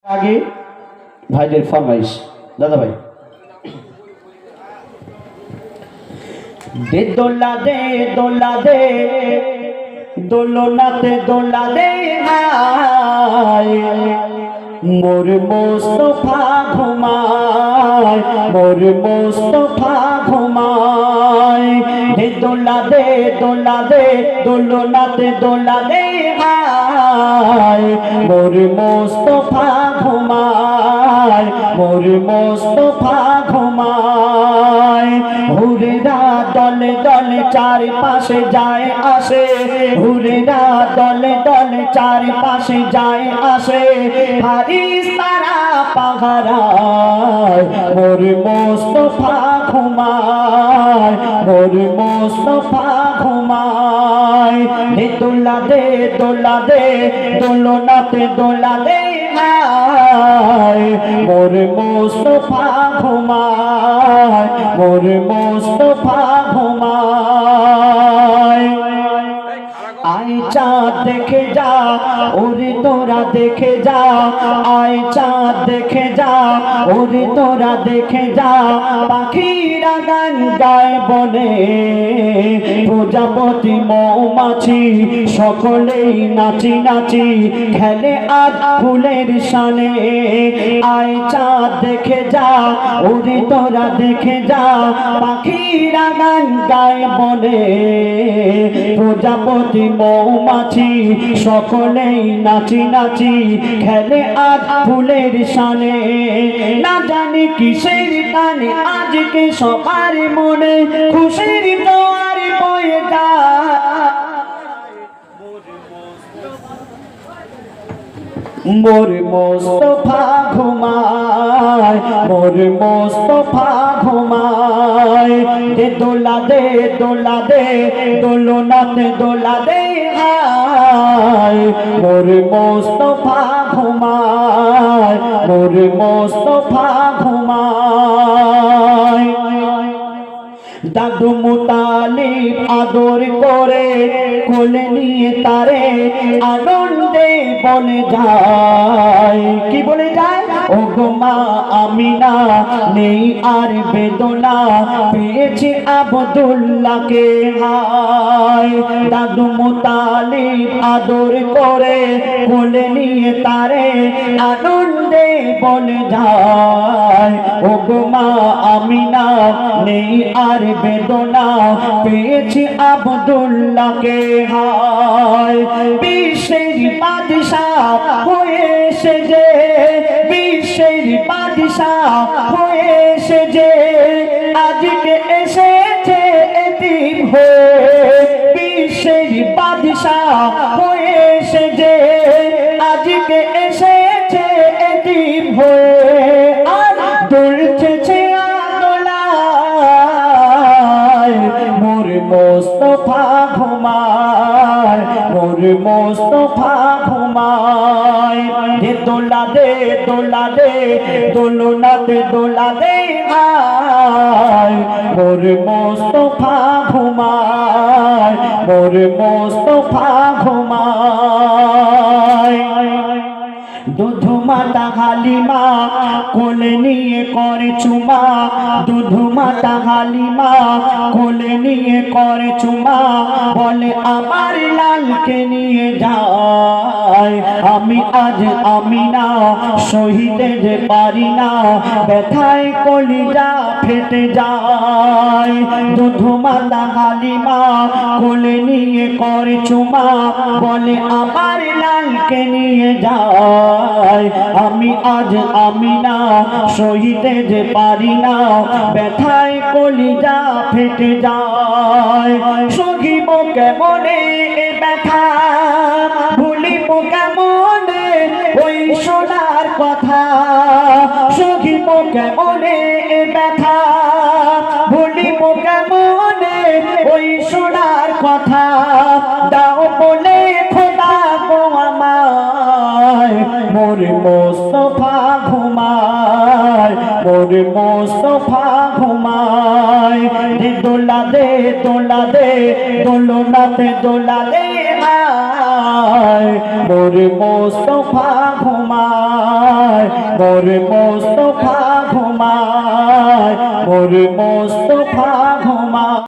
আগে ভাইদের ফরমাইশ দাদা ভাই দে দোলা দে দোলনাতে দোলা দে হায় মোর মোস্তফা ঘুমায় মোর মোস্তফা ঘুমায় দে দোলা দে দোলনাতে দোলা দে হায় মোর মোস্তফা ঘুমায় মোর মোস্তফা ঘুমায় হুরেরা দলে দলে চারপাশে যায় আসে হুরেরা দলে দলে চারপাশে যায় আসে ফারিস্তারা পাহারায় মোর মোস্তফা ঘুমায় মোর মোস্তফা ঘুমায় দে দোলা দে দোলনাতে দোলা দে হায় মোর মোস্তফা ঘুমায় মোর মোস্তফা ঘুমায় আয় চাঁদ দেখে যা ওরে তোরা দেখে যা আয় চাঁদ দেখে যা ওরে তোরা দেখে যা পাখিরা গান গায় বনে প্রজাপতি মৌমাছি সকলেই নাচি নাচি খেলে আজ ফুলের শানে আয় চাঁদ দেখে যা ওরে তোরা দেখে যা পাখিরা গান গায় বনে প্রজাপতি মৌমাছি সকলেই নাচি নাচি খেলে আজ ফুলের শানে না জানি কিসের টানে আজকে সবার মনে খুশির জোয়ার বয়ে যায় মোর মোস্তফা ঘুমায় মোর মোস্তফা ঘুমায় দে দোলা দে দোলনাতে দোলা দে হায় মোর মোস্তফা ঘুমায় মোর মোস্তফা ঘুমায় দাদু মুতালিব আদর করে কোলে নিয়ে তারে আনন্দে বলে যায় কি বলে যায় ও গো মা আমিনা নেই আর বেদনা পেয়েছি আব্দুল্লাহকে হায় দাদু মুতালিব আদর করে কোলে নিয়ে তারে আনন্দে বলে যায় ও গো মা আমিনা নেই আর বেদনা পেয়েছি আব্দুল্লাহকে হায় বিশ্বের বাদশাহ হয়েছে যে বিশ্বের বাদশাহ হয়েছে যে আজকে এসেছে এতিম হয়ে বিশ্বের বাদশাহ হয়েছে যে আজকে এসেছে এতিম হয়ে আর দুলছে মোর মোস্তফা ঘুমায় মোর মোস্তফা ঘুমায় দে দোলা দে দোলনাতে দোলা দে হায় মোর মোস্তফা ঘুমায় মোর মোস্তফা ঘুমায় দুধু মাতা হালিমা কোলে নিয়ে করে চুমা দুধু মাতা হালিমা কোলে নিয়ে করে চুমা বলে আমার লালকে নিয়ে যায় আমি আজ আমিনা সহিতে যে পারি না ব্যথায় কলিজা ফেটে যায় দুধু মাতা হালিমা কোলে নিয়ে করে চুমা বলে আমার লালকে নিয়ে যায় আমি আজ আমিনা সহিতে যে পারি না ব্যথায় কলিজা ফেটে যায় সহিব কেমনে ব্যথা ভুলিব কেমনে ওই সোনার কথা সহিব কেমনে ব্যথা ভুলিব কেমনে ওই সোনার কথা দাও বলে খোদা গো আমায় মোর মোস্তফা ঘুমায় মোর মোস্তফা ঘুমায় দোলা দে দোলনাতে দোলা দে আয় মোর মোস্তফা ঘুমায় মোর মোস্তফা ঘুমায় মোর মোস্তফা